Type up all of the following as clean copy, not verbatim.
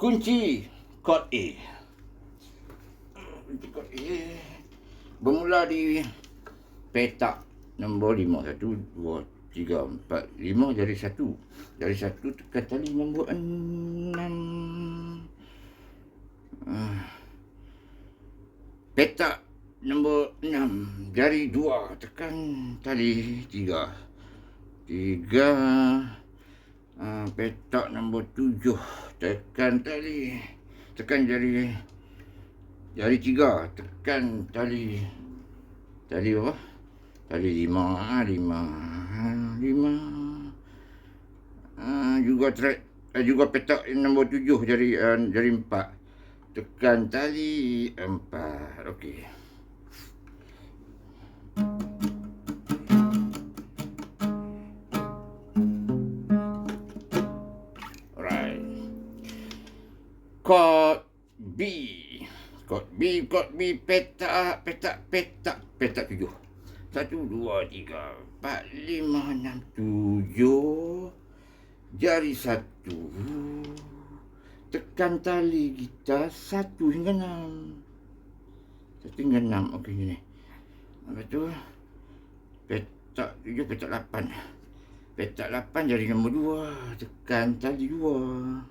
Kunci kod A. Kunci kod A bermula di petak nombor 5. 1, 2, 3, 4, 5 jadi 1. Dari 1 tekan tali nombor 6. Petak nombor 6 jari 2 tekan tali 3. Petak nombor 7 tekan jari 3 tekan tali apa? Tali 5. Juga petak nombor 7 jari 4 tekan tali 4. Okey. Kod B petak 7. 1, 2, 3, 4, 5, 6, 7. Jari 1 tekan tali kita 1 hingga 6. 1 hingga 6. Okey ni. Lepas tu petak 7, petak 8. Petak 8 jari nombor 2 tekan tali 2.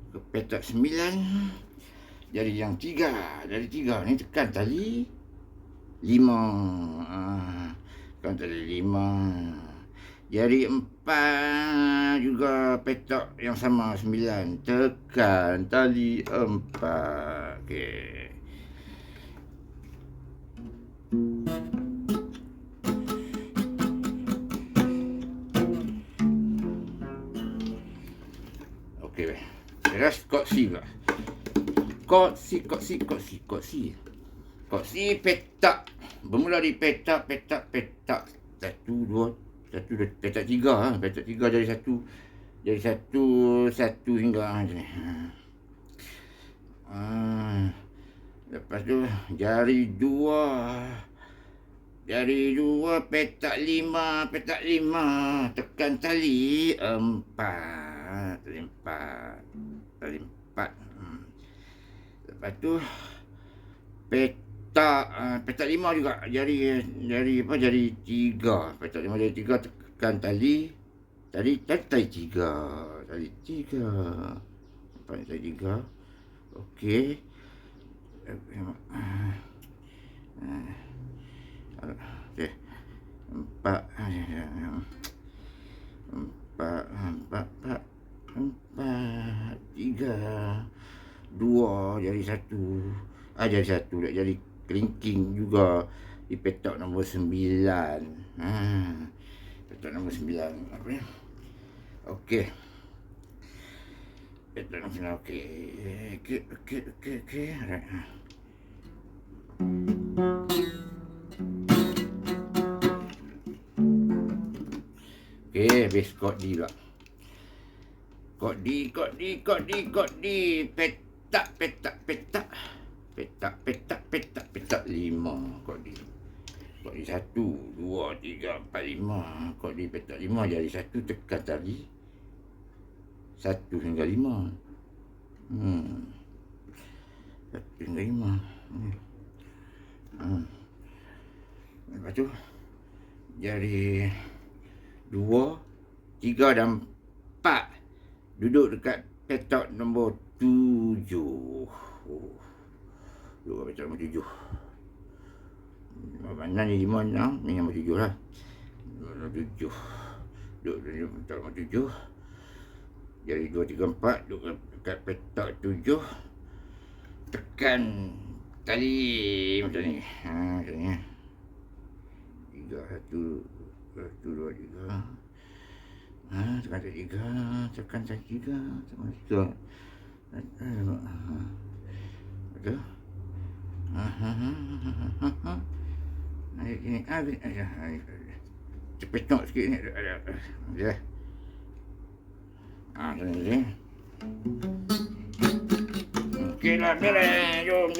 Ke petak 9 jari yang 3. Jari 3 ni tekan tali 5. Tekan tali 5. Jari 4 juga petak yang sama 9 tekan tali 4. Okey. Okey, beres kod C pula. Kod C petak bermula di petak 1, 2, petak 3. Petak 3 jadi 1 hingga macam ni. Lepas tu jari 2 petak 5 tekan tali 4. Tali 4. Lepas tu petak 5 juga jari 3. Petak 5 jari 3 tekan tali 3. Tali 3. Okey. Okey. 4 3 2 jari 1. Jari kelingking juga di petak nombor 9. Petak nombor 9 apa ni? Okey. Petak nombor 9 okey. Alright. Okey, habis kod D pula. Kod D. Petak 5. Kod D 1, 2, 3, 4, 5. Kod D petak 5 jari 1 tekan tali 1 hingga 5. 1 hingga 5. Lepas tu jari 2, 3 dan 4 duduk dekat petak nombor 7. Duduk petak nombor 7. Mana ni 5, 6, ni nombor 7 lah. Nombor 7. Duduk petak nombor 7. Jari 2, 3, 4 duduk dekat petak 7. Tekan tali macam ni. Macam ni. 3, 1, 2, 3. Tekan tali 3. Tekan tali 3. Betul? Naik ni. Cepetok sikit ni. Ya. Macam ni. Okey lah, beres. Jom.